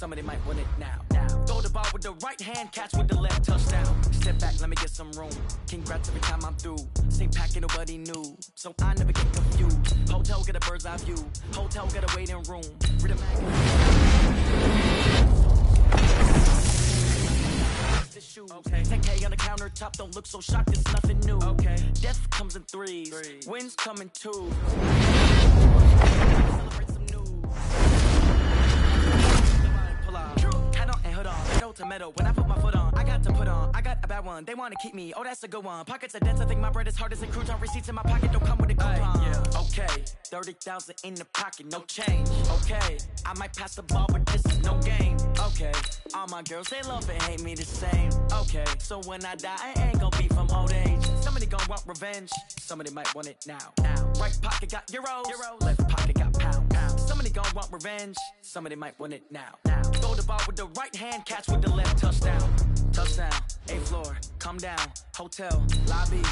somebody might win it now. Throw the ball with the right hand, catch with the left, touchdown. Step back, let me get some room. Congrats every time I'm through. Same pack, ain't nobody new, so I never get confused. Hotel, get a bird's eye view. Hotel, get a waiting room. Read a magazine. Okay. 10K on the countertop, don't look so shocked, it's nothing new. Okay. Death comes in threes. Wins come in twos. Celebrate some news. Pull out. Hat on and hood on. No tomato. When I put my foot on, I got to put on. I got a bad one. They want to keep me. Oh, that's a good one. Pockets are dense. I think my bread is hard as a crouton. Receipts in my pocket don't come with a coupon. Yeah. Okay. 30,000 in the pocket, no change. Okay. I might pass the ball, but this is no game. Okay. All my girls, they love and hate me the same. Okay. So when I die, I ain't gonna be from old age. Somebody gonna want revenge. Somebody might want it now. Right pocket got euros. Left pocket got pound. Somebody gonna want revenge. Somebody might want it now. Throw the ball with the right hand, catch with the left, touchdown. Touchdown. 8th floor, come down. Hotel, lobby.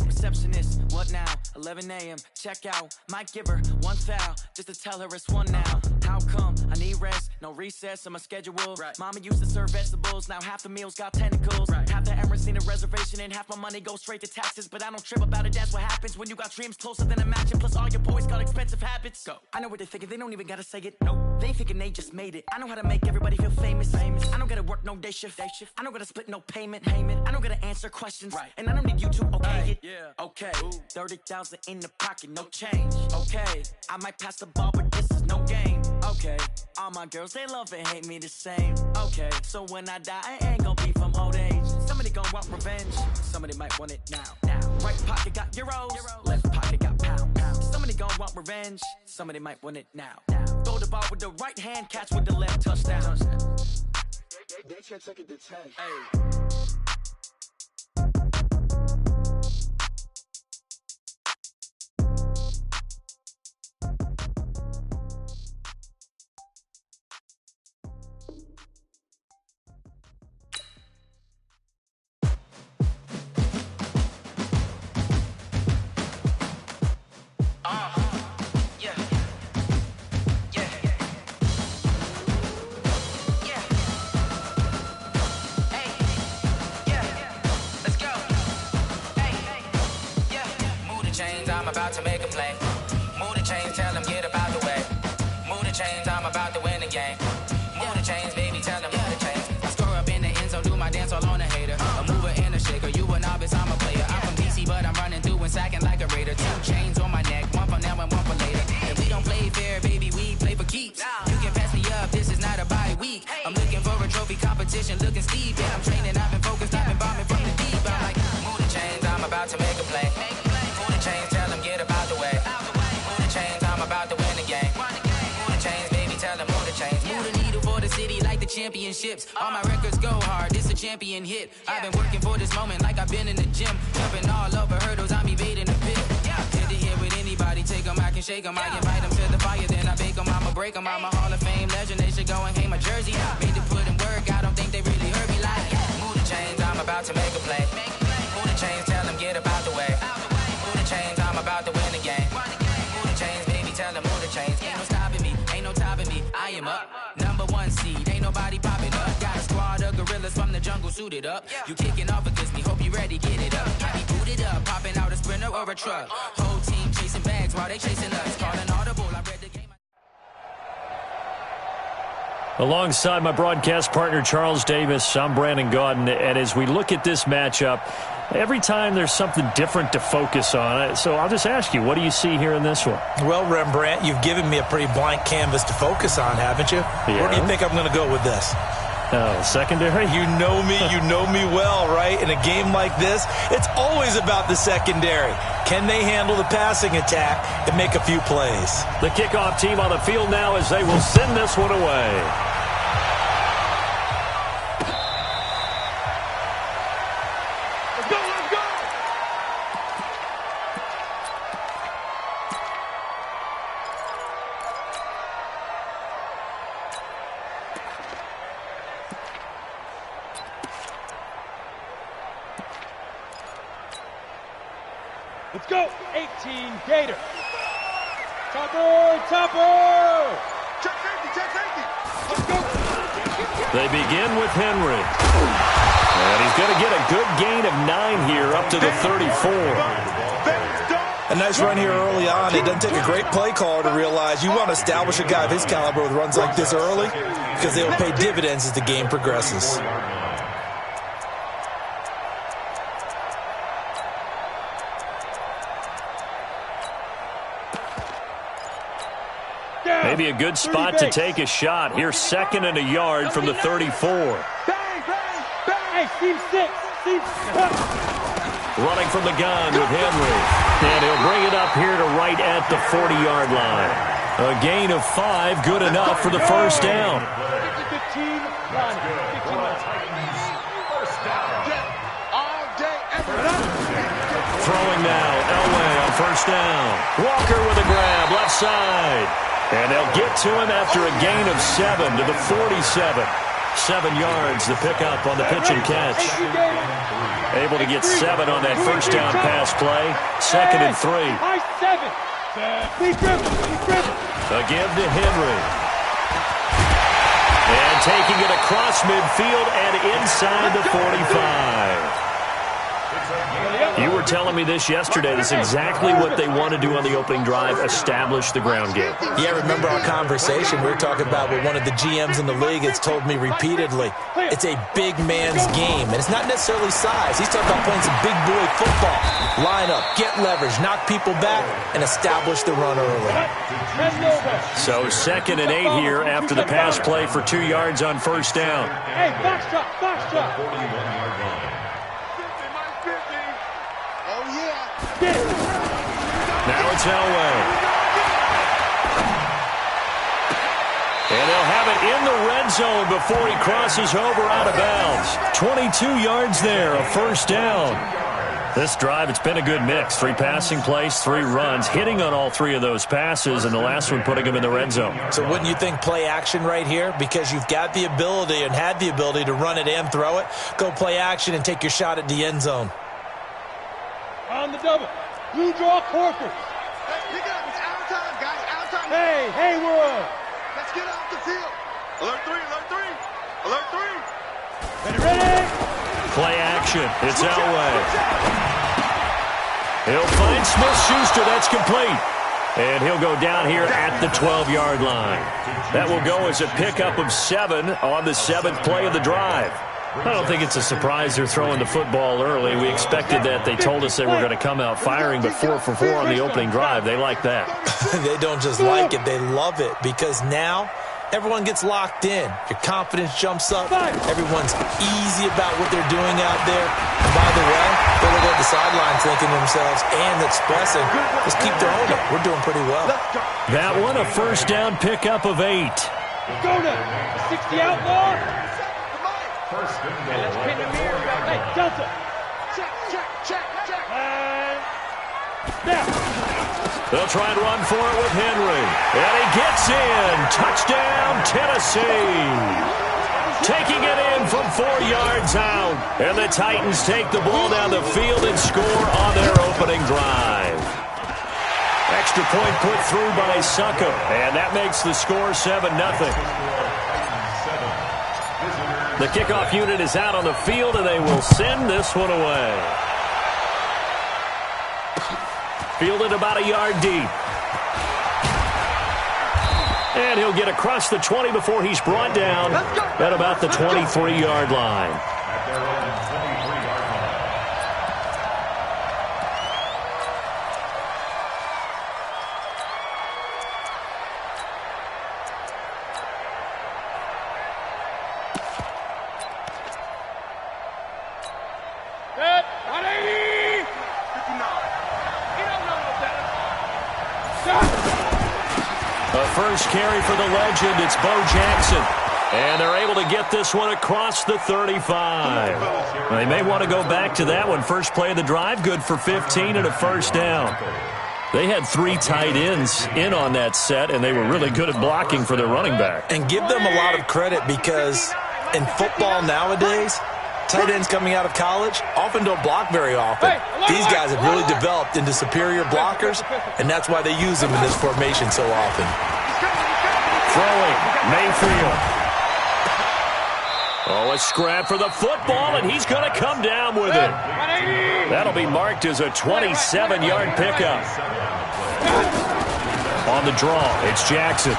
Receptionist, what now? 11 a.m. Check out. Might give her one foul just to tell her it's one now. How come? I need rest, no recess on my schedule. Right. Mama used to serve vegetables, now half the meals got tentacles. Right. Half the Emirates need a reservation and half my money goes straight to taxes. But I don't trip about it, that's what happens when you got dreams closer than a match. Plus all your boys got expensive habits. Go. I know what they're thinking, they don't even gotta say it. Nope. They thinking they just made it. I know how to make everybody feel famous. I don't gotta work no day shift. I don't gotta split no payment. I don't gotta answer questions. Right. And I don't need you to okay it. Yeah. Okay. 30,000 in the pocket, no change. Okay. I might pass the ball, but this is no game. Okay. All my girls, they love and hate me the same. Okay. So when I die, I ain't gonna be from old age. Somebody gonna want revenge. Somebody might want it now. Right pocket got euros. Left pocket got pound. Somebody gonna want revenge. Somebody might want it now. Throw the ball with the right hand, catch with the left, touchdown. They can't take it to 10. Hey. I'm about to make a play. Move the chains, tell them get up out the way. Move the chains, I'm about to win the game. Move the chains, baby, tell them move the chains. I score up in the end zone, do my dance all on a hater. A mover and a shaker, you a novice, I'm a player. I'm from DC, but I'm running through and sacking like a raider. 2 chains on my neck, one for now and one for later. And we don't play fair, baby, we play for keeps. You can pass me up, this is not a bye week. I'm looking for a trophy competition, looking steep. Yeah, I'm training, I've been focused, I've been bombing from the deep. I'm like, move the chains, I'm about to make a play. Move the chains, tell them get up out the way. Move the chains, I'm about to win the game. Move the chains, baby, tell them move the chains. Move the needle for the city like the championships. All my records go hard, this a champion hit. I've been working for this moment like I've been in the gym. Jumping all over hurdles, I'm evading the pit. Hit the hit with anybody, take them, I can shake them. I invite them to the fire, then I bake them, I'ma break them. I'm a Hall of Fame legend, they should go and hang my jersey. Made to put in work, I don't think they really heard me like. Move the chains, I'm about to make a play. Move the chains, tell them get up out the way. Move the chains, I'm about to win the game. Move the chains, baby, tell them move the chains. Ain't no stopping me, ain't no topping me. I am up, #1 seed, ain't nobody popping up. Got a squad of gorillas from the jungle suited up. You kicking off against me, hope you ready, get it up. I be booted up, popping out a Sprinter or a truck. Whole team chasing bags while they chasing us. Calling audible, I read the game. Alongside my broadcast partner, Charles Davis, I'm Brandon Gaudin. And as we look at this matchup, every time there's something different to focus on. So I'll just ask you, what do you see here in this one? Well, Rembrandt, you've given me a pretty blank canvas to focus on, haven't you? Yeah. Where do you think I'm going to go with this? Secondary? You know me well, right? In a game like this, it's always about the secondary. Can they handle the passing attack and make a few plays? The kickoff team on the field now as they will send this one away. Let's go, 18 Gator. Topper! Check safety, check safety. They begin with Henry. And he's going to get a good gain of 9 here up to the 34. A nice run here early on. It doesn't take a great play caller to realize you want to establish a guy of his caliber with runs like this early because they will pay dividends as the game progresses. Maybe a good spot to take a shot. Here's 2nd and a yard from the 34. Hey, Steve 6. Running from the gun with Henry. And he'll bring it up here to right at the 40-yard line. A gain of 5, good enough for the first down. 15, Throwing now, Elway on first down. Walker with a grab, left side. And they'll get to him after a gain of 7 to the 47. 7 yards, the pickup on the pitch and catch. Able to get 7 on that first down pass play. 2nd and 3. A give to Henry. And taking it across midfield and inside the 45. You were telling me this yesterday. That's exactly what they want to do on the opening drive, establish the ground game. Yeah, remember our conversation? We were talking about what one of the GMs in the league has told me repeatedly. It's a big man's game, and it's not necessarily size. He's talking about playing some big boy football. Line up, get leverage, knock people back, and establish the run early. So 2nd and 8 here after the pass play for 2 yards on first down. Hey, box drop. Now it's Elway. And they'll have it in the red zone before he crosses over out of bounds. 22 yards there, a first down. This drive, it's been a good mix. 3 passing plays, 3 runs, hitting on all 3 of those passes, and the last one putting him in the red zone. So wouldn't you think play action right here? Because you've got the ability and had the ability to run it and throw it. Go play action and take your shot at the end zone. On the double. Blue draw Corkers. Let's pick it up. It's out of time, guys. Out of time. Hey, Hayward. Let's get off the field. Alert 3. Alert 3. Ready. Play action. It's Elway. He'll find Smith-Schuster. That's complete. And he'll go down here at the 12-yard line. That will go as a pickup of 7 on the 7th play of the drive. I don't think it's a surprise they're throwing the football early. We expected that. They told us they were going to come out firing, but 4 for 4 on the opening drive. They like that. They don't just like it. They love it because now everyone gets locked in. Your confidence jumps up. Everyone's easy about what they're doing out there. And by the way, they'll look at the sidelines thinking to themselves and expressing, let's keep throwing it. We're doing pretty well. That one, a first down pickup of 8. Go now. 60 outlaw. And let's pin the mirror. Hey, Delta. Check. And now. They'll try and run for it with Henry. And he gets in. Touchdown, Tennessee. Taking it in from 4 yards out. And the Titans take the ball down the field and score on their opening drive. Extra point put through by Succo. And that makes the score 7-0. The kickoff unit is out on the field, and they will send this one away. Fielded about a yard deep. And he'll get across the 20 before he's brought down at about the 23-yard line. First carry for the legend, it's Bo Jackson. And they're able to get this one across the 35. Well, they may want to go back to that one. First play of the drive, good for 15 and a first down. They had 3 tight ends in on that set, and they were really good at blocking for their running back. And give them a lot of credit because in football nowadays, tight ends coming out of college often don't block very often. These guys have really developed into superior blockers, and that's why they use them in this formation so often. Throwing, Mayfield. Oh, a scrap for the football, and he's going to come down with it. That'll be marked as a 27-yard pickup. On the draw, it's Jackson.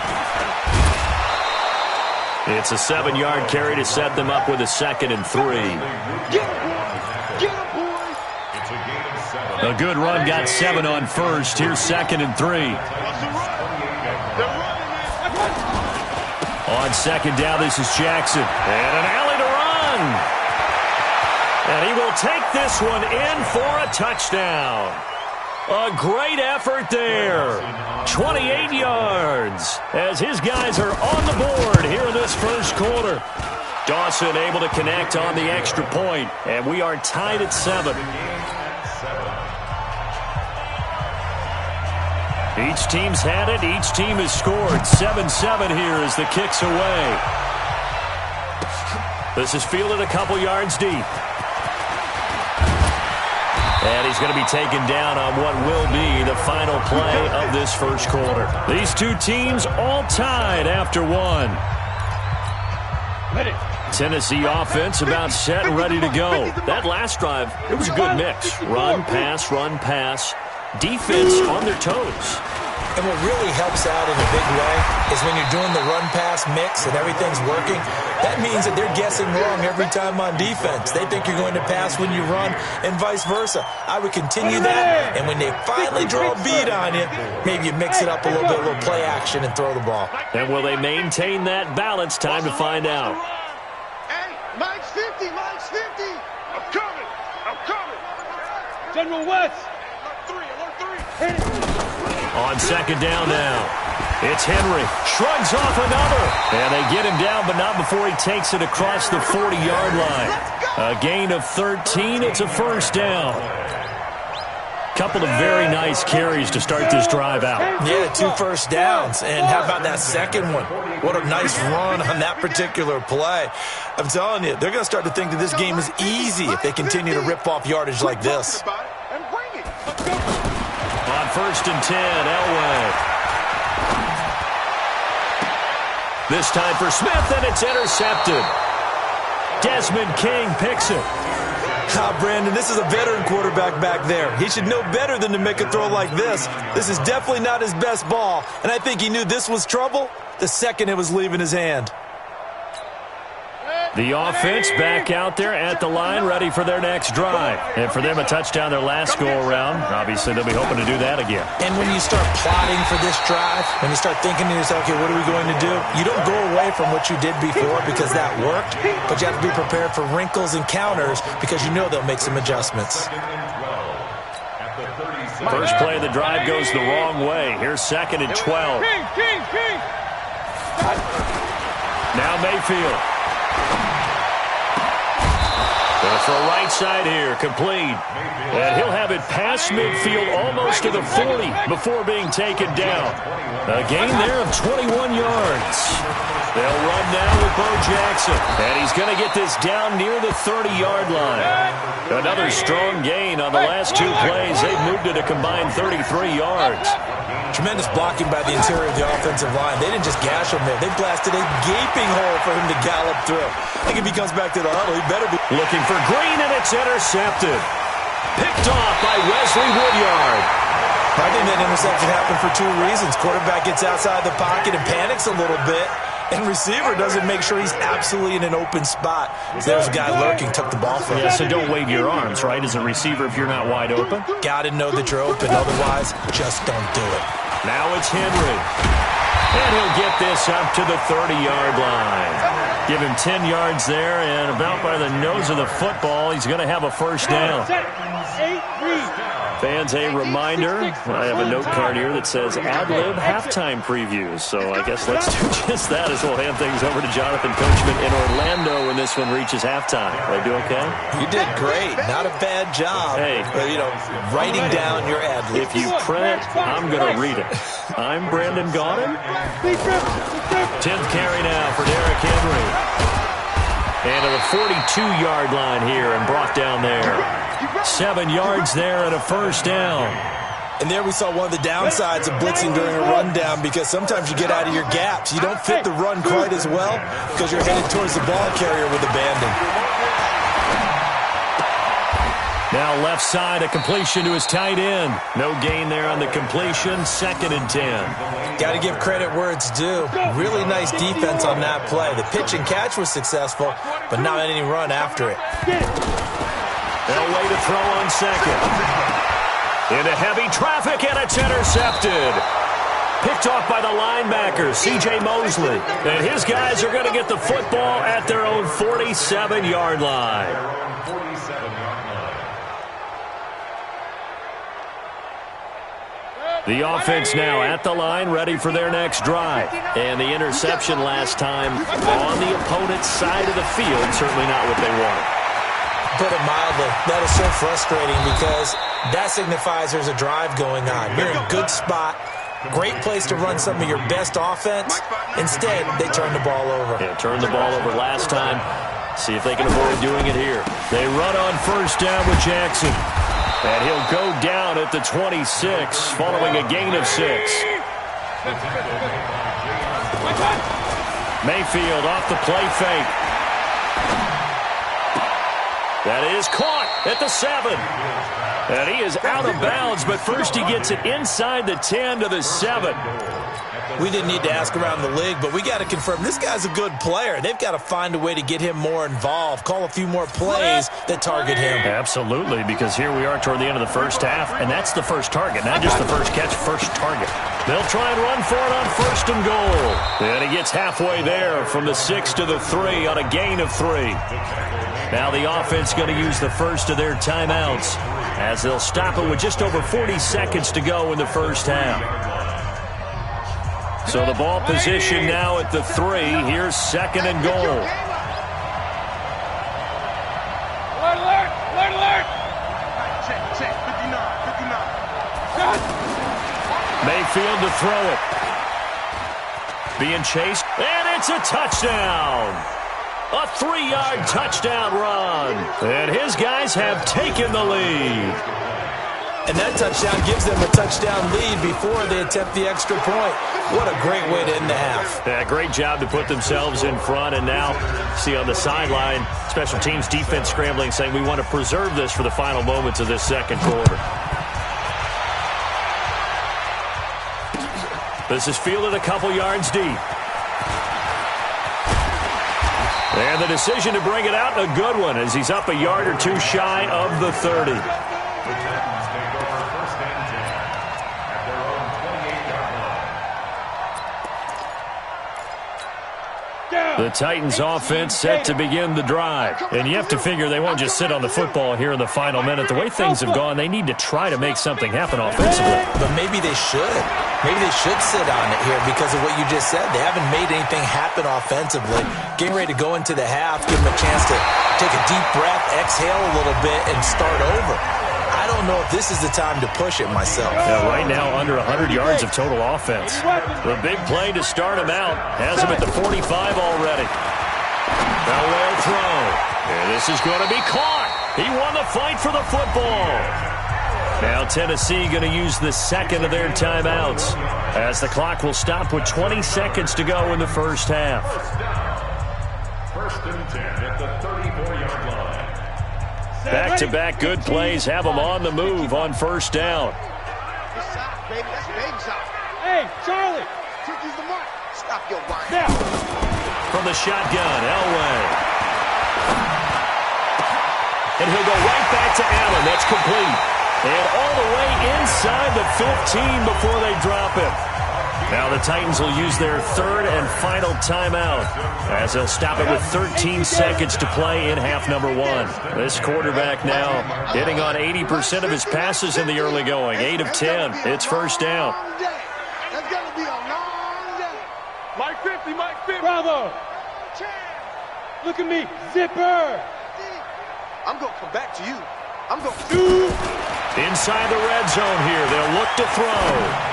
It's a 7-yard carry to set them up with a 2nd and 3. A good run got 7 on first. Here's 2nd and 3. On 2nd down, this is Jackson. And an alley to run. And he will take this one in for a touchdown. A great effort there. 28 yards as his guys are on the board here in this first quarter. Dawson able to connect on the extra point, and we are tied at 7. Each team's had it. Each team has scored. 7-7 here as the kick's away. This is fielded a couple yards deep. And he's going to be taken down on what will be the final play of this first quarter. These two teams all tied after 1. Tennessee offense about set and ready to go. That last drive, it was a good mix. Run, pass, defense on their toes. And what really helps out in a big way is when you're doing the run-pass mix and everything's working, that means that they're guessing wrong every time on defense. They think you're going to pass when you run and vice versa. I would continue that, and when they finally draw a beat on you, maybe you mix it up a little bit, a little play action, and throw the ball. And will they maintain that balance? Time to find out. Hey, Mike's 50, Mike's 50. I'm coming. General West. Alert 3. On 2nd down now, it's Henry. Shrugs off another. And they get him down, but not before he takes it across the 40-yard line. A gain of 13. It's a first down. Couple of very nice carries to start this drive out. Yeah, 2 first downs. And how about that second one? What a nice run on that particular play. I'm telling you, they're going to start to think that this game is easy if they continue to rip off yardage like this. On 1st and 10, Elway. This time for Smith, and it's intercepted. Desmond King picks it. Brandon, this is a veteran quarterback back there. He should know better than to make a throw like this. This is definitely not his best ball, and I think he knew this was trouble the second it was leaving his hand. The offense back out there at the line, ready for their next drive. And for them, a touchdown their last go-around. Obviously, they'll be hoping to do that again. And when you start plotting for this drive, when you start thinking to yourself, okay, what are we going to do? You don't go away from what you did before because that worked, but you have to be prepared for wrinkles and counters because you know they'll make some adjustments. First play of the drive goes the wrong way. Here's 2nd and 12. Now Mayfield. Going to throw right side here, complete. And he'll have it past midfield almost to the 40 before being taken down. A gain there of 21 yards. They'll run now with Bo Jackson. And he's going to get this down near the 30-yard line. Another strong gain on the last 2 plays. They've moved it a combined 33 yards. Tremendous blocking by the interior of the offensive line. They didn't just gash him there. They blasted a gaping hole for him to gallop through. I think if he comes back to the huddle, he better be looking for Green, and it's intercepted. Picked off by Wesley Woodyard. I think that interception happened for 2 reasons. Quarterback gets outside the pocket and panics a little bit, and receiver doesn't make sure he's absolutely in an open spot. There's a guy lurking, took the ball from him. Yeah, so don't wave your arms, right, as a receiver if you're not wide open. Got to know that you're open. Otherwise, just don't do it. Now it's Henry. And he'll get this up to the 30-yard line. Give him 10 yards there, and about by the nose of the football, he's going to have a first down. Fans, a reminder, I have a note card here that says ad-lib halftime previews. So I guess let's do just that as we'll hand things over to Jonathan Coachman in Orlando when this one reaches halftime. Did I do okay? You did great. Not a bad job. Hey. Writing down your ad-lib. If you print, I'm going to read it. I'm Brandon Gaudin. 10th carry now for Derrick Henry. And to the 42-yard line here and brought down there. 7 yards there and a first down. And there we saw one of the downsides of blitzing during a rundown, because sometimes you get out of your gaps. You don't fit the run quite as well because you're headed towards the ball carrier with abandon. Now left side, a completion to his tight end. No gain there on the completion, 2nd and 10. Got to give credit where it's due. Really nice defense on that play. The pitch and catch was successful, but not any run after it. They'll wait to throw on 2nd. Into heavy traffic, and it's intercepted. Picked off by the linebacker, C.J. Mosley. And his guys are going to get the football at their own 47-yard line. The offense now at the line, ready for their next drive. And the interception last time on the opponent's side of the field, certainly not what they wanted. Put it mildly, that is so frustrating because that signifies there's a drive going on. You're in a good spot, great place to run some of your best offense. Instead, they turn the ball over. Yeah, turned the ball over last time. See if they can avoid doing it here. They run on 1st down with Jackson. And he'll go down at the 26, following a gain of 6. Mayfield off the play fake. That is caught at the 7. And he is out of bounds, but first he gets it inside the 10 to the 7. We didn't need to ask around the league, but we got to confirm this guy's a good player. They've got to find a way to get him more involved, call a few more plays that target him. Absolutely, because here we are toward the end of the first half, and that's the first target, not just the first catch, first target. They'll try and run for it on 1st and goal. And he gets halfway there from the 6 to the 3 on a gain of 3. Now the offense going to use the first of their timeouts as they'll stop it with just over 40 seconds to go in the first half. So the ball position now at the 3. Here's 2nd and goal. Alert, alert, alert, alert. Check, 59. Mayfield to throw it. Being chased, and it's a touchdown. A 3-yard touchdown run. And his guys have taken the lead. And that touchdown gives them a touchdown lead before they attempt the extra point. What a great way to end the half. Yeah, great job to put themselves in front. And now, see on the sideline, special teams defense scrambling, saying we want to preserve this for the final moments of this second quarter. This is fielded a couple yards deep. And the decision to bring it out, a good one, as he's up a yard or 2 shy of the 30. The Titans offense set to begin the drive. And you have to figure they won't just sit on the football here in the final minute. The way things have gone, they need to try to make something happen offensively. But maybe they should. Maybe they should sit on it here because of what you just said. They haven't made anything happen offensively. Getting ready to go into the half, give them a chance to take a deep breath, exhale a little bit, and start over. I don't know if this is the time to push it myself. Yeah, right now, under 100 yards of total offense. The big play to start him out has him at the 45 already. Elway throw. And this is going to be caught. He won the fight for the football. Now Tennessee going to use the 2nd of their timeouts as the clock will stop with 20 seconds to go in the first half. 1st and 10 at the 34-yard line. Back-to-back good plays have them on the move on 1st down. Hey, Charlie. Use the mark. Stop your whine. Now. From the shotgun, Elway. And he'll go right back to Allen. That's complete. And all the way inside the 15 before they drop him. Now the Titans will use their 3rd and final timeout as they'll stop it with 13 seconds to play in half number 1. This quarterback now hitting on 80% of his passes in the early going. 8 of 10. It's 1st down. That's going to be a long day. Mike 50, Mike 50. Bravo. Look at me. Zipper. I'm going to come back to you. I'm going to Two. Inside the red zone here. They'll look to throw.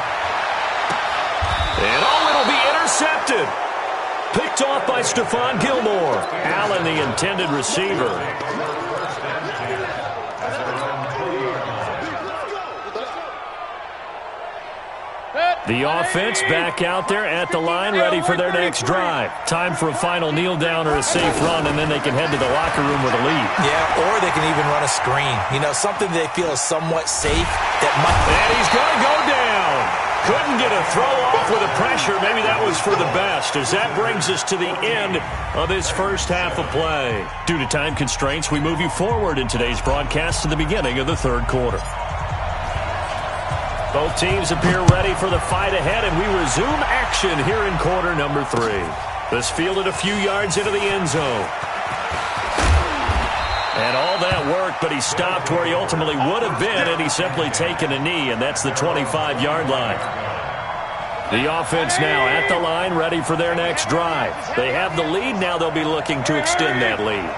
And it'll be intercepted. Picked off by Stephon Gilmore. Allen, the intended receiver. The offense back out there at the line, ready for their next drive. Time for a final kneel down or a safe run, and then they can head to the locker room with a lead. Yeah, or they can even run a screen. You know, something they feel is somewhat safe. And he's going to go down. Couldn't get a throw off with the pressure. Maybe that was for the best, as that brings us to the end of this first half of play. Due to time constraints, we move you forward in today's broadcast to the beginning of the third quarter. Both teams appear ready for the fight ahead, and we resume action here in quarter number 3. This fielded a few yards into the end zone. And all that work, but he stopped where he ultimately would have been, and he's simply taken a knee, and that's the 25-yard line. The offense now at the line, ready for their next drive. They have the lead. Now they'll be looking to extend that lead.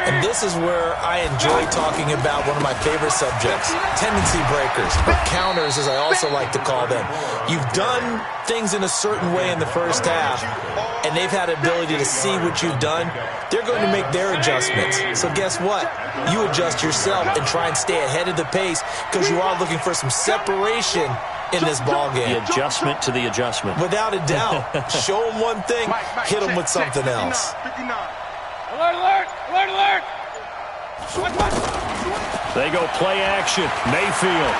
And this is where I enjoy talking about one of my favorite subjects, tendency breakers, or counters as I also like to call them. You've done things in a certain way in the first half, and they've had the ability to see what you've done. They're going to make their adjustments. So guess what? You adjust yourself and try and stay ahead of the pace because you are looking for some separation in this ball game. The adjustment to the adjustment. Without a doubt. Show them one thing, hit them with something else. Alert, alert, alert, alert. They go play action. Mayfield.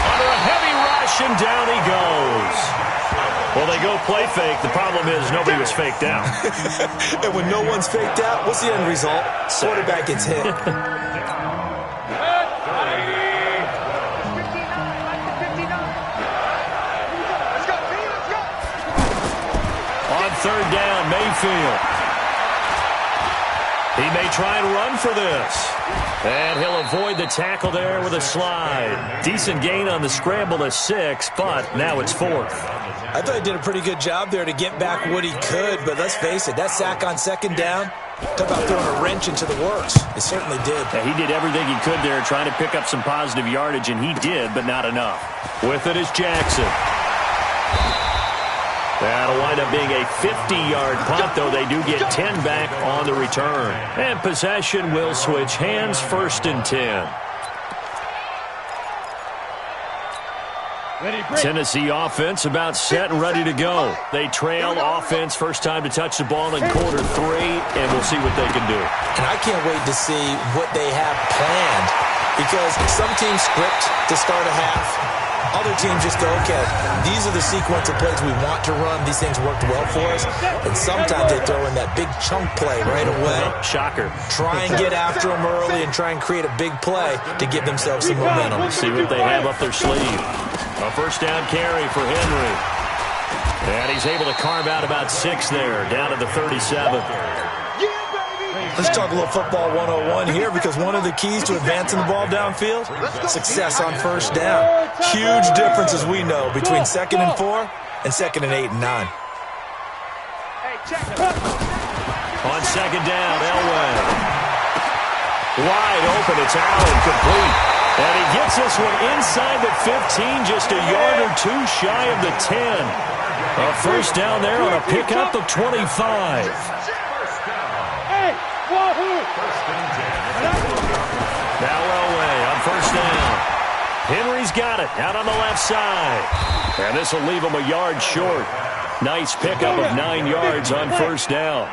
Under a heavy rush, and down he goes. Well, they go play fake. The problem is nobody was faked out. And when no one's faked out, what's the end result? Quarterback gets hit. On third down, Mayfield. He may try and run for this. And he'll avoid the tackle there with a slide. Decent gain on the scramble of 6, but now it's 4th. I thought he did a pretty good job there to get back what he could, but let's face it, that sack on second down, talk about throwing a wrench into the works. It certainly did. Yeah, he did everything he could there trying to pick up some positive yardage, and he did, but not enough. With it is Jackson. That'll wind up being a 50-yard punt, though they do get 10 back on the return. And possession will switch hands, 1st and 10. Tennessee offense about set and ready to go. They trail offense, first time to touch the ball in quarter 3, and we'll see what they can do. And I can't wait to see what they have planned, because some teams script to start a half. Other teams just go, okay, these are the sequence of plays we want to run. These things worked well for us. And sometimes they throw in that big chunk play right away. Shocker. Try and get after them early and try and create a big play to give themselves some momentum. Let's see what they have up their sleeve. A first down carry for Henry. And he's able to carve out about 6 there, down to the 37. Let's talk a little football 101 here, because one of the keys to advancing the ball downfield, success on first down. Huge difference, as we know, between 2nd and 4 and 2nd and 8 and 9. On second down, Elway. Wide open, it's out and complete. And he gets this one inside the 15, just a yard or 2 shy of the 10. A first down there on a pickup of 25. Now Elway on first down. Henry's got it out on the left side. And this will leave him a yard short. Nice pickup of 9 yards on first down.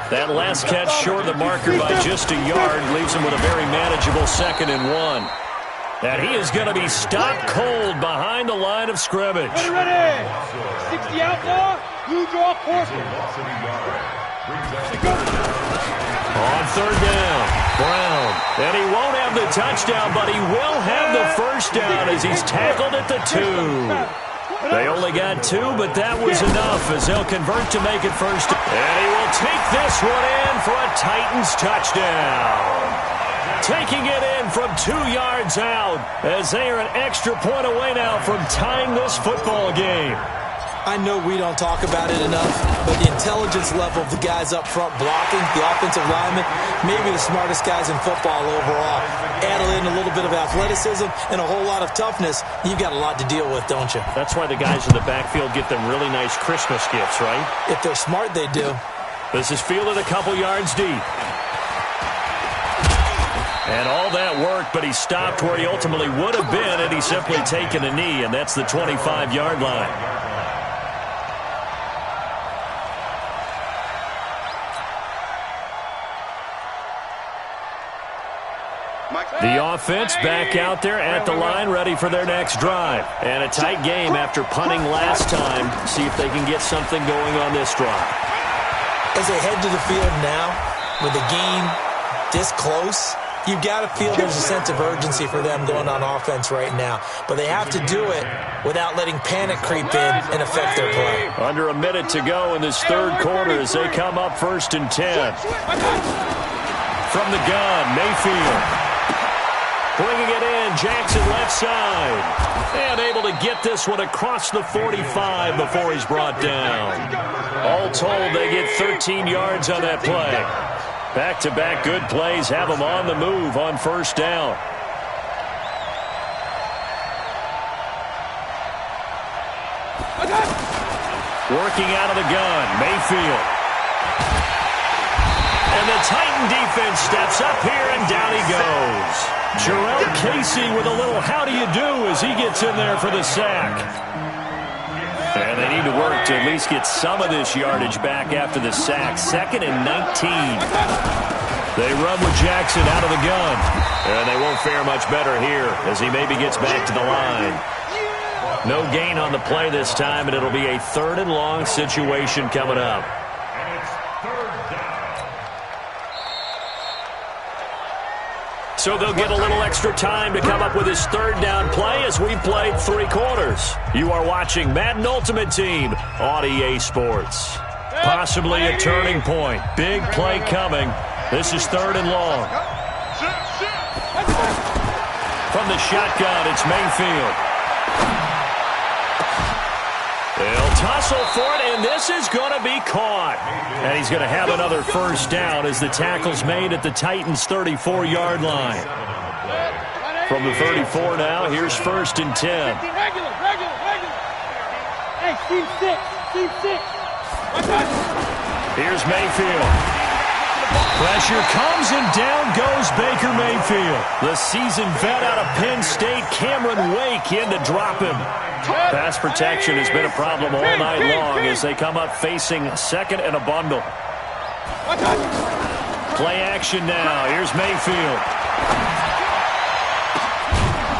That last catch short of the marker by just a yard leaves him with a very manageable 2nd and 1. And he is going to be stopped cold behind the line of scrimmage. Ready. 60 outlaw, blue draw, Corcoran. On third down, Brown. And he won't have the touchdown, but he will have the first down as he's tackled at the 2. They only got 2, but that was enough as they'll convert to make it first. And he will take this one in for a Titans touchdown. Taking it in from 2 yards out as they are an extra point away now from tying this football game. I know we don't talk about it enough, but the intelligence level of the guys up front blocking, the offensive linemen, maybe the smartest guys in football overall. Add in a little bit of athleticism and a whole lot of toughness, you've got a lot to deal with, don't you? That's why the guys in the backfield get them really nice Christmas gifts, right? If they're smart, they do. This is fielded a couple yards deep. And all that work, but he stopped where he ultimately would have been had he simply taken a knee, and that's the 25-yard line. The offense back out there at the line, ready for their next drive. And a tight game after punting last time. See if they can get something going on this drive. As they head to the field now, with the game this close, you've got to feel there's a sense of urgency for them going on offense right now. But they have to do it without letting panic creep in and affect their play. Under a minute to go in this third quarter as they come up 1st and 10. From the gun, Mayfield. Bringing it in, Jackson left side. And able to get this one across the 45 before he's brought down. All told, they get 13 yards on that play. Back-to-back good plays have them on the move on 1st down. Working out of the gun, Mayfield. And the Titan defense steps up here, and down he goes. Jarrell Casey with a little how do you do as he gets in there for the sack. And they need to work to at least get some of this yardage back after the sack. 2nd and 19. They run with Jackson out of the gun. And they won't fare much better here as he maybe gets back to the line. No gain on the play this time, and it'll be a 3rd and long situation coming up. So they'll get a little extra time to come up with his 3rd down play as we played 3 quarters. You are watching Madden Ultimate Team on EA Sports. Possibly a turning point. Big play coming. This is 3rd and long. From the shotgun, it's Mayfield. They'll tussle for it, and this is going to be caught. And he's going to have another 1st down as the tackle's made at the Titans' 34-yard line. From the 34 now, here's 1st and 10. Hey, team 6. Here's Mayfield. Pressure comes, and down goes Baker Mayfield. The seasoned vet out of Penn State, Cameron Wake, in to drop him. Pass protection has been a problem all night long as they come up facing 2nd and a bundle. Play action now. Here's Mayfield.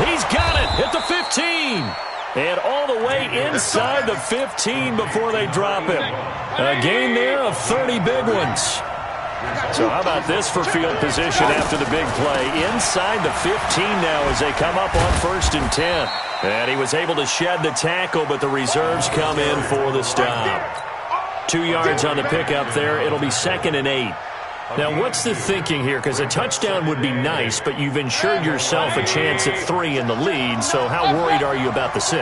He's got it at the 15. And all the way inside the 15 before they drop him. A gain there of 30 big ones. So how about this for field position after the big play? Inside the 15 now as they come up on 1st and 10. And he was able to shed the tackle, but the reserves come in for the stop. 2 yards on the pickup there. It'll be 2nd and 8. Now, what's the thinking here? Because a touchdown would be nice, but you've ensured yourself a chance at 3 in the lead, so how worried are you about the 6?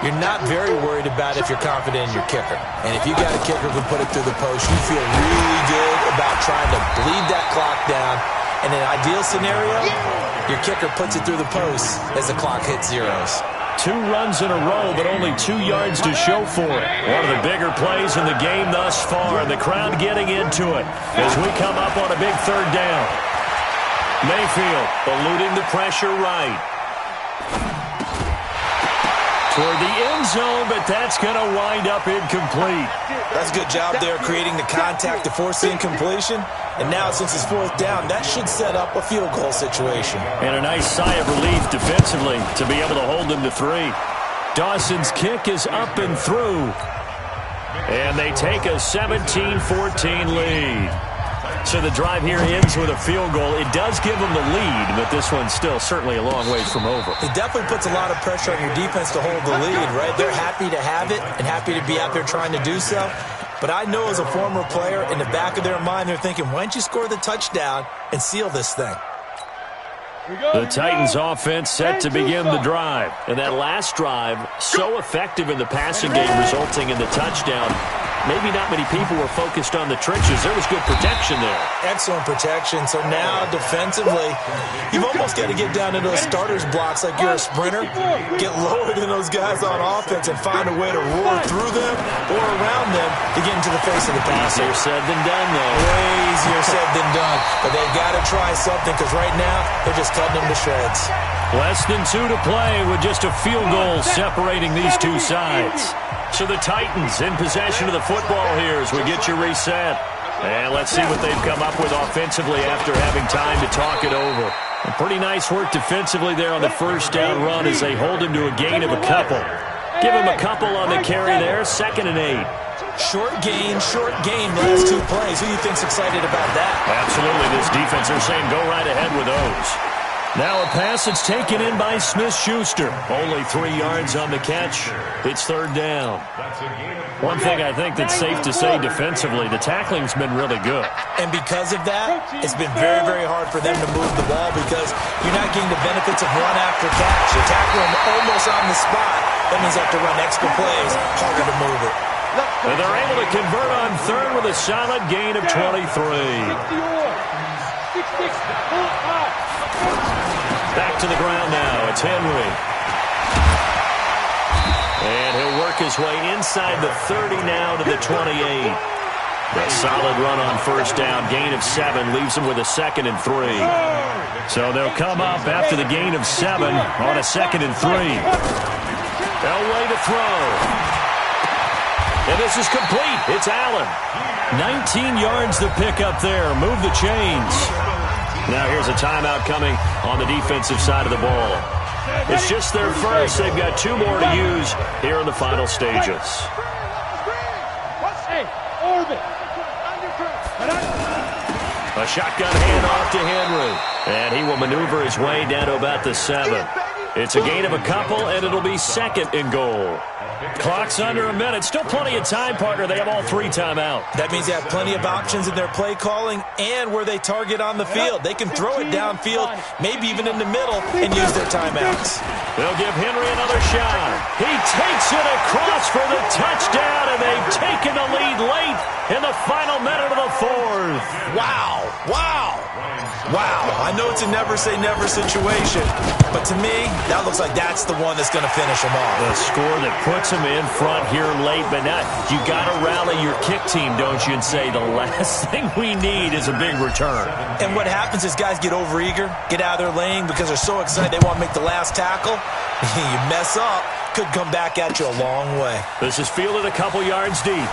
You're not very worried about if you're confident in your kicker. And if you got a kicker who can put it through the post, you feel really good about trying to bleed that clock down. In an ideal scenario, your kicker puts it through the post as the clock hits zeros. 2 runs in a row, but only 2 yards to show for it. One of the bigger plays in the game thus far, and the crowd getting into it as we come up on a big 3rd down. Mayfield eluding the pressure right. Toward the end zone, but that's going to wind up incomplete. That's a good job there creating the contact to force the incompletion. And now, since it's 4th down, that should set up a field goal situation. And a nice sigh of relief defensively to be able to hold them to 3. Dawson's kick is up and through. And they take a 17-14 lead. So the drive here ends with a field goal. It does give them the lead, but this one's still certainly a long ways from over. It definitely puts a lot of pressure on your defense to hold the lead, right? They're happy to have it and happy to be out there trying to do so. But I know as a former player, in the back of their mind, they're thinking, why don't you score the touchdown and seal this thing? The Titans offense set to begin the drive. And that last drive, so effective in the passing game, resulting in the touchdown. maybe not many people were focused on the trenches. There was good protection there. Excellent protection. So now, defensively, you've almost got to get down into those starters blocks like you're a sprinter, get lower than those guys on offense and find a way to roar through them or around them to get into the face of the passer. Easier said than done, though. Way easier said than done. But they've got to try something because right now, they're just cutting them to shreds. Less than 2 to play with just a field goal separating these two sides. So the Titans in possession of the football here as we get you reset. And let's see what they've come up with offensively after having time to talk it over. And pretty nice work defensively there on the first down run as they hold him to a gain of a couple. Give him a couple on the carry there, 2nd and 8. Short gain, last 2 plays. Who do you think's excited about that? Absolutely. This defense, they're saying go right ahead with those. Now a pass that's taken in by Smith-Schuster. Only 3 yards on the catch. It's 3rd down. One thing I think that's safe to say defensively, the tackling's been really good. And because of that, it's been very, very hard for them to move the ball because you're not getting the benefits of run after catch. You're tackling almost on the spot. That means you have to run extra plays, harder to move it. And they're able to convert on 3rd with a solid gain of 23. Back to the ground now. It's Henry. And he'll work his way inside the 30 now to the 28. A solid run on 1st down. Gain of 7 leaves him with a 2nd and 3. So they'll come up after the gain of 7 on a 2nd and 3. Elway to throw. And this is complete. It's Allen. 19 yards to pick up there. Move the chains. Now here's a timeout coming on the defensive side of the ball. It's just their first. They've got 2 more to use here in the final stages. A shotgun handoff to Henry. And he will maneuver his way down to about the 7. It's a gain of a couple, and it'll be 2nd and goal. Clock's under a minute. Still plenty of time, partner. They have all 3 timeouts. That means they have plenty of options in their play calling and where they target on the field. They can throw it downfield, maybe even in the middle, and use their timeouts. They'll give Henry another shot. He takes it across for the touchdown, and they've taken the lead late in the final minute of the 4th. Wow. I know it's a never-say-never situation, but to me, that looks like that's the one that's going to finish them off. The score that puts them in front here late, but now you got to rally your kick team, don't you, and say the last thing we need is a big return. And what happens is guys get overeager, get out of their lane because they're so excited they want to make the last tackle. You mess up, could come back at you a long way. This is fielded a couple yards deep.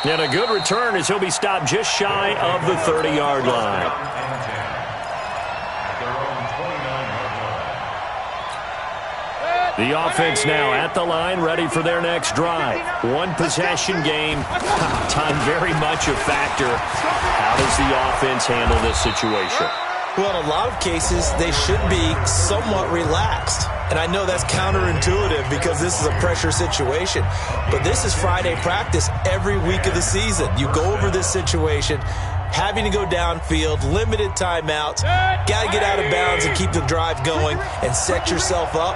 And a good return as he'll be stopped just shy of the 30-yard line. The offense now at the line, ready for their next drive. 1 possession game. Time very much a factor. How does the offense handle this situation? Well, in a lot of cases, they should be somewhat relaxed. And I know that's counterintuitive because this is a pressure situation. But this is Friday practice every week of the season. You go over this situation, having to go downfield, limited timeouts, got to get out of bounds and keep the drive going and set yourself up.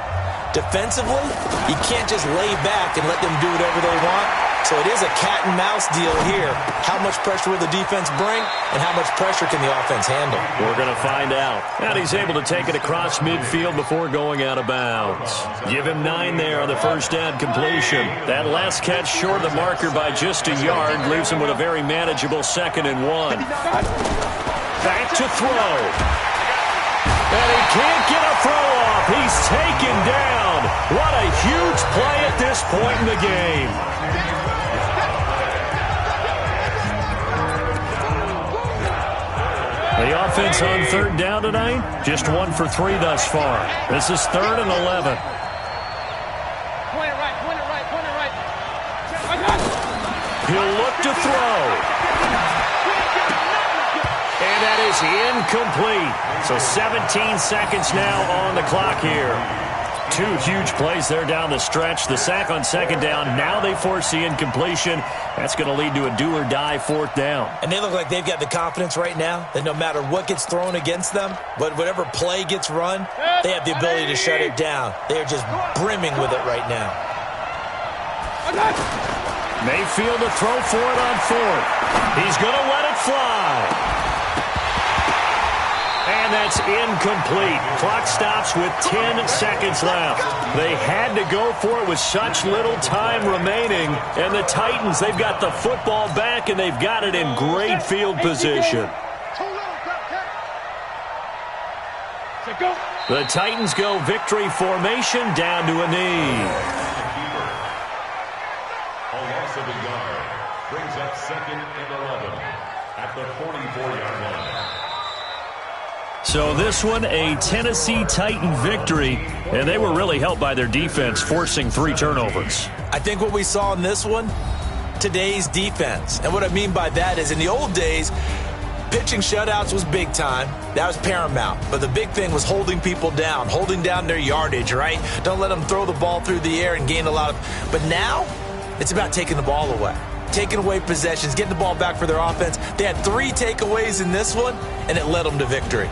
Defensively, you can't just lay back and let them do whatever they want. So it is a cat-and-mouse deal here. How much pressure will the defense bring, and how much pressure can the offense handle? We're going to find out. And he's able to take it across midfield before going out of bounds. Give him 9 there on the first down completion. That last catch short of the marker by just a yard leaves him with a very manageable 2nd and 1. Back to throw. And he can't get a throw off. He's taken down. What a huge play at this point in the game. The offense on 3rd down tonight, just 1 for 3 thus far. This is 3rd and 11. He'll look to throw. And that is incomplete. So 17 seconds now on the clock here. 2 huge plays there down the stretch. The sack on 2nd down. Now they force the incompletion. That's going to lead to a do-or-die 4th down. And they look like they've got the confidence right now that no matter what gets thrown against them, whatever play gets run, they have the ability to shut it down. They are just brimming with it right now. Mayfield to throw for it on fourth. He's going to let it fly. And that's incomplete. Clock stops with 10 seconds left. They had to go for it with such little time remaining. And the Titans, they've got the football back, and they've got it in great field position. The Titans go victory formation down to a knee. A loss of a yard brings up 2nd and 11 at the 44-yard line. So this one, a Tennessee Titan victory, and they were really helped by their defense, forcing 3 turnovers. I think what we saw in this one, today's defense. And what I mean by that is in the old days, pitching shutouts was big time. That was paramount. But the big thing was holding people down, holding down their yardage, right? Don't let them throw the ball through the air and gain a lot of... But now, it's about taking the ball away. Taking away possessions, getting the ball back for their offense. They had 3 takeaways in this one, and it led them to victory.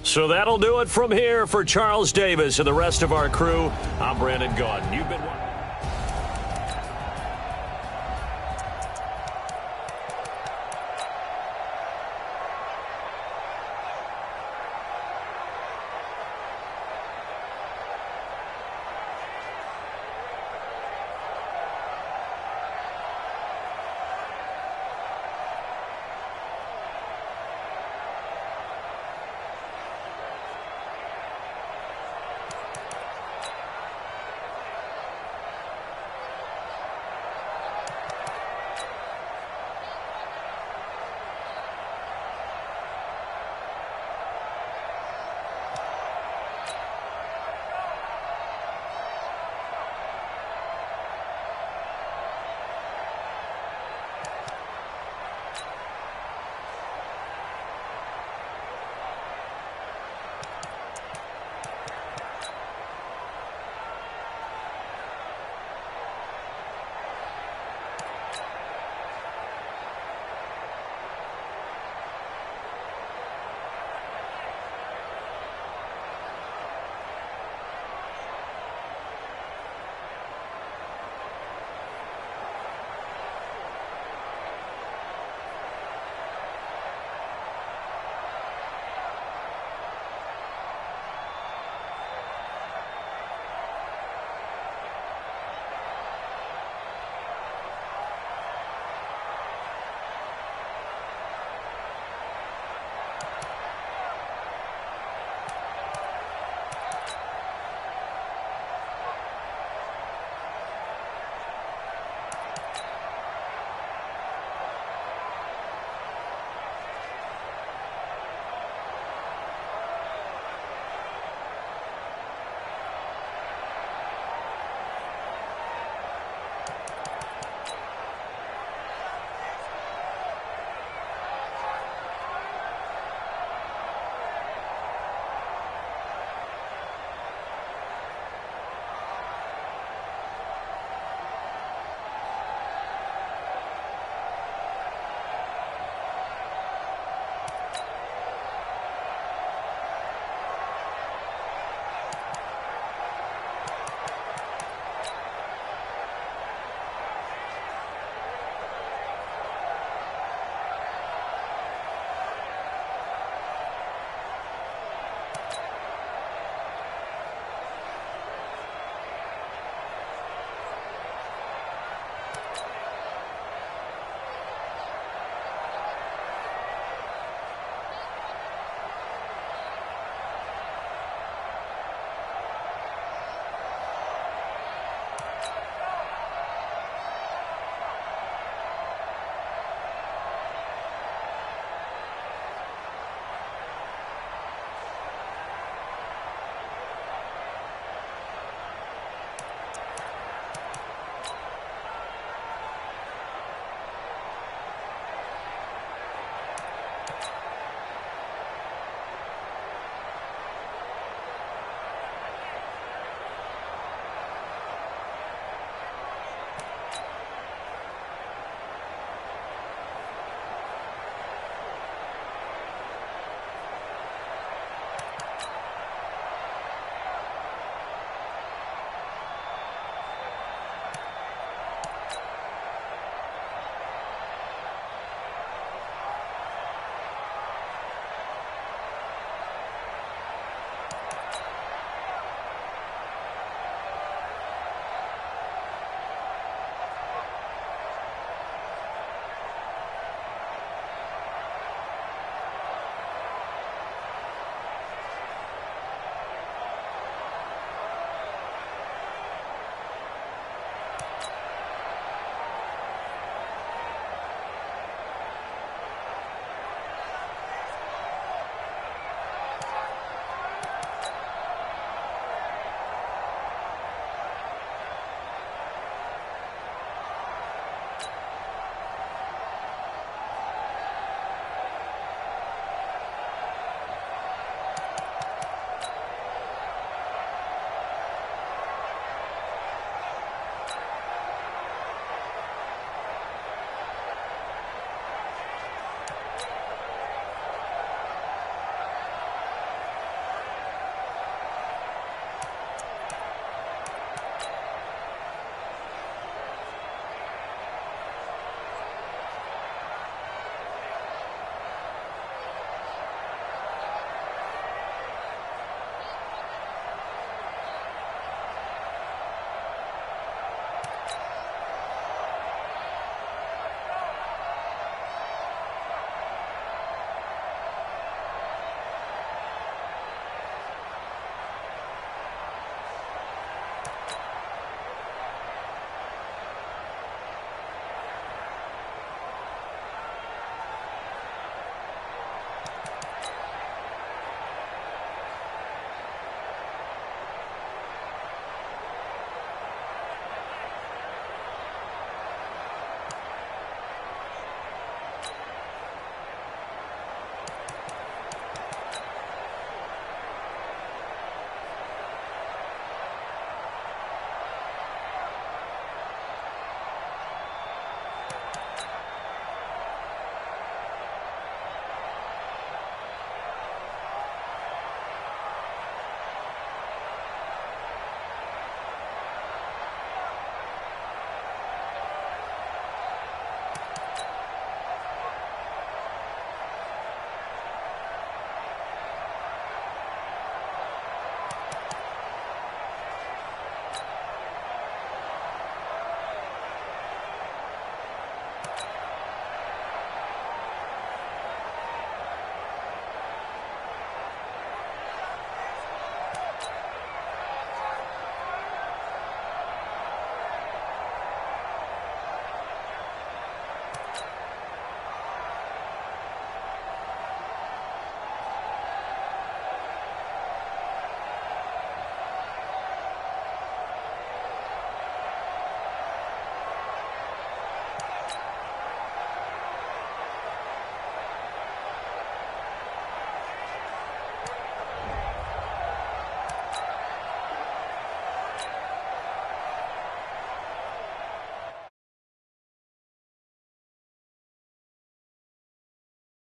So that'll do it from here for Charles Davis and the rest of our crew. I'm Brandon Gaudin. You've been watching.